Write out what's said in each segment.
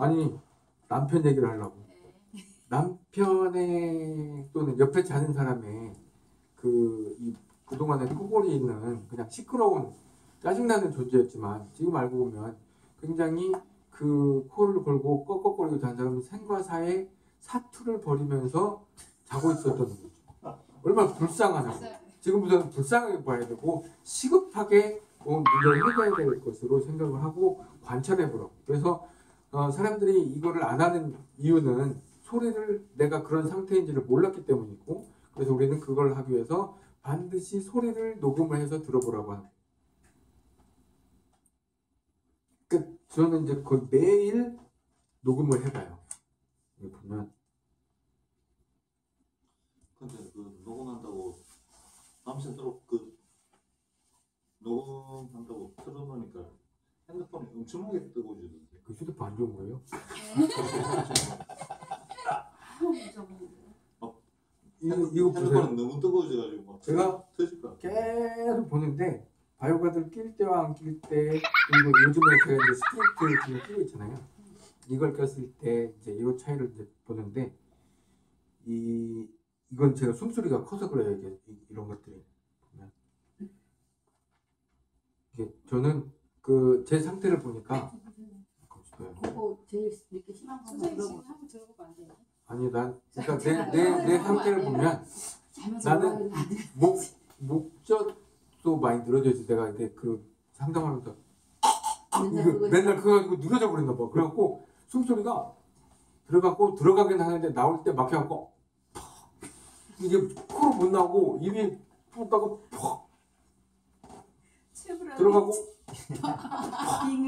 아니 남편 얘기를 하려고. 네. 남편의 또는 옆에 자는 사람의 그동안의 코골이는 그냥 시끄러운 짜증나는 존재였지만 지금 알고 보면 굉장히 그 코를 걸고 꺽꺽거리고 자는 사람은 생과 사의 사투를 벌이면서 자고 있었던 거죠. 얼마나 불쌍하냐고. 지금부터는 불쌍하게 봐야 되고 시급하게 문제를 해결해야 될 것으로 생각을 하고 관찰해 보라고. 그래서 사람들이 이거를 안 하는 이유는 소리를 내가 그런 상태인지를 몰랐기 때문이고, 그래서 우리는 그걸 하기 위해서 반드시 소리를 녹음을 해서 들어보라고 하는 거예요. 저는 이제 그 매일 녹음을 해봐요. 보면 근데 그 녹음한다고 밤새도록 그 녹음한다고 틀어놓으니까 핸드폰이 엄청나게 뜨거워지던데. 그 휴대폰 안 좋은 거예요? 이거 보세요. 핸드폰은 너무 뜨거워져가지고 막 제가 터질 것 같아. 계속 보는데 바이오가드를 낄 때와 안 낄 때, 그리고 요즘에 제가 이제 스트레이트 지금 끼고 있잖아요. 이걸 꼈을 때 이제 이 차이를 이제 보는데 이건 제가 숨소리가 커서 그래요. 이런 것들이 보면 이게 저는 그 제 상태를 보니까 그거 제일 이렇게 심한 거 선생님 지금 한번 들어보면 안 돼요? 아니 난 그러니까 내 상태를 보면 나는 목젖도 많이 늘어져 있어. 내가 이제 그 상담하면서 맨날 그거 가지고 늘어져 버렸나 봐. 그래갖고 숨소리가 들어가긴 하는데 나올 때 막혀갖고 이게 코로 못 나오고 입이 푹 가고 퍽 들어가고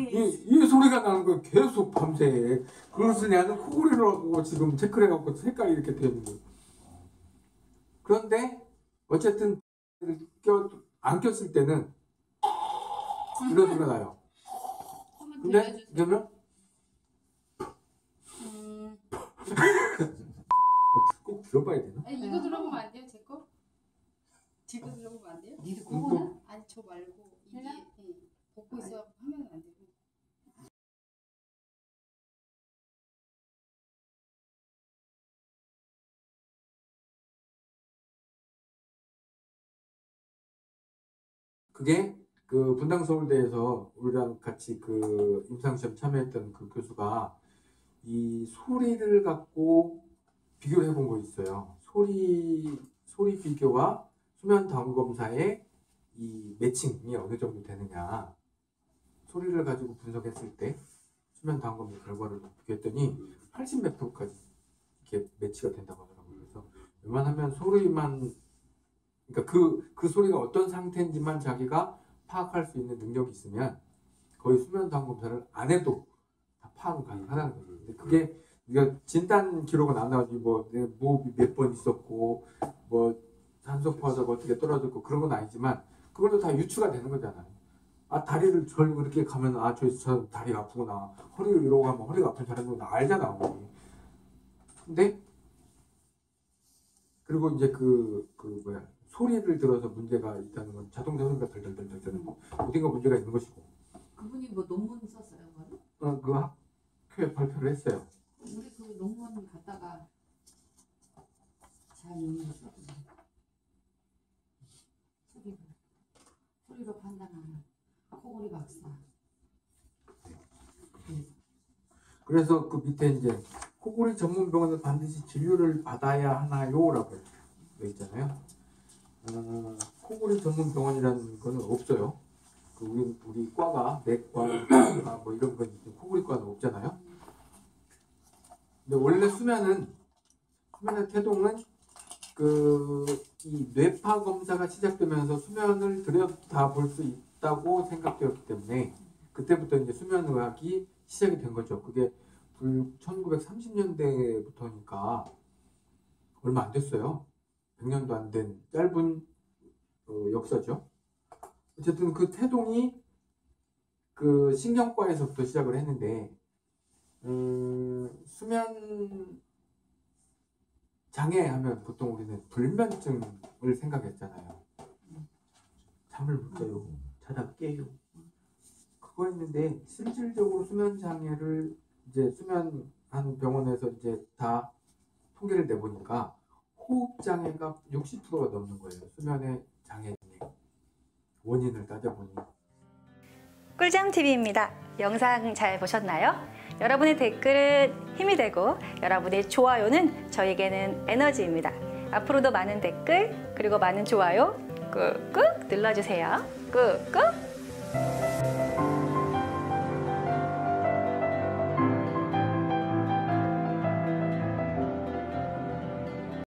이 소리가 나는 거예요. 계속 밤새. 그래서 나는 코골이라고 지금 체크를 해갖고 색깔이 이렇게 되어 있는 거예요. 그런데 어쨌든 안 꼈을 때는 이런 소리가 나요. 근데 그러면 꼭 들어봐야 되나? 아니 이거 들어보면 안 돼요? 제 거? 제 거 들어보면 안 돼요? 니도 그거는? 아니 저 말고 이게 벗고 있어 하면 안 되고. 그게 그 분당서울대에서 우리랑 같이 그 임상시험 참여했던 그 교수가 이 소리를 갖고 비교를 해본 거 있어요. 소리 비교와 수면 다운 검사의 이 매칭이 어느 정도 되느냐. 소리를 가지고 분석했을 때 수면 다운 검사 결과를 비교했더니 80몇 프로까지 이렇게 매치가 된다고 하더라고요. 그래서 웬만하면 소리만, 그러니까 그 소리가 어떤 상태인지만 자기가 파악할 수 있는 능력이 있으면 거의 수면 다운 검사를 안 해도 다 파악은 가능하다는 거예요. 근데 그게 이거 진단 기록은 안 나오지, 뭐 호흡이 몇 번 있었고 뭐 산소 포화도가 어떻게 떨어졌고 그런 건 아니지만 그걸로 다 유추가 되는 거잖아요. 아 다리를 절고 이렇게 가면 저 다리가 아프구나, 허리를 이러고 가면 허리가 아픈 사람은 알잖아. 근데 그리고 이제 소리를 들어서 문제가 있다는 건 자동차 소리가 덜덜덜덜 되는 거, 어딘가 문제가 있는 것이고. 그분이 뭐 논문 썼어요, 그거는? 그 학회에 발표를 했어요. 우리 그 논문 갖다가 잘 논문했어. 소리로 판단하는 코골이 박사. 그래서 그 밑에 이제 코골이 전문 병원은 반드시 진료를 받아야 하나요? 라고 되어 있잖아요. 코골이 전문 병원이라는 거는 없어요. 우리 과가 내과 뭐 이런 건 코골이과는 없잖아요. 근데 원래 수면의 태동은 이 뇌파 검사가 시작되면서 수면을 들여다볼 수 있다고 생각되었기 때문에 그때부터 이제 수면의학이 시작이 된 거죠. 그게 1930년대부터니까 얼마 안 됐어요. 100년도 안 된 짧은 역사죠. 어쨌든 그 태동이 그 신경과에서부터 시작을 했는데 수면 장애 하면 보통 우리는 불면증을 생각했잖아요. 잠을 못 자요, 자다 깨요. 그거 있는데 실질적으로 수면 장애를 이제 수면 한 병원에서 이제 다 통계를 내보니까 호흡 장애가 60%가 넘는 거예요. 수면의 장애 원인을 따져보니. 꿀잠TV입니다. 영상 잘 보셨나요? 여러분의 댓글은 힘이 되고 여러분의 좋아요는 저에게는 에너지입니다. 앞으로도 많은 댓글 그리고 많은 좋아요 꾹꾹 눌러주세요. 꾹꾹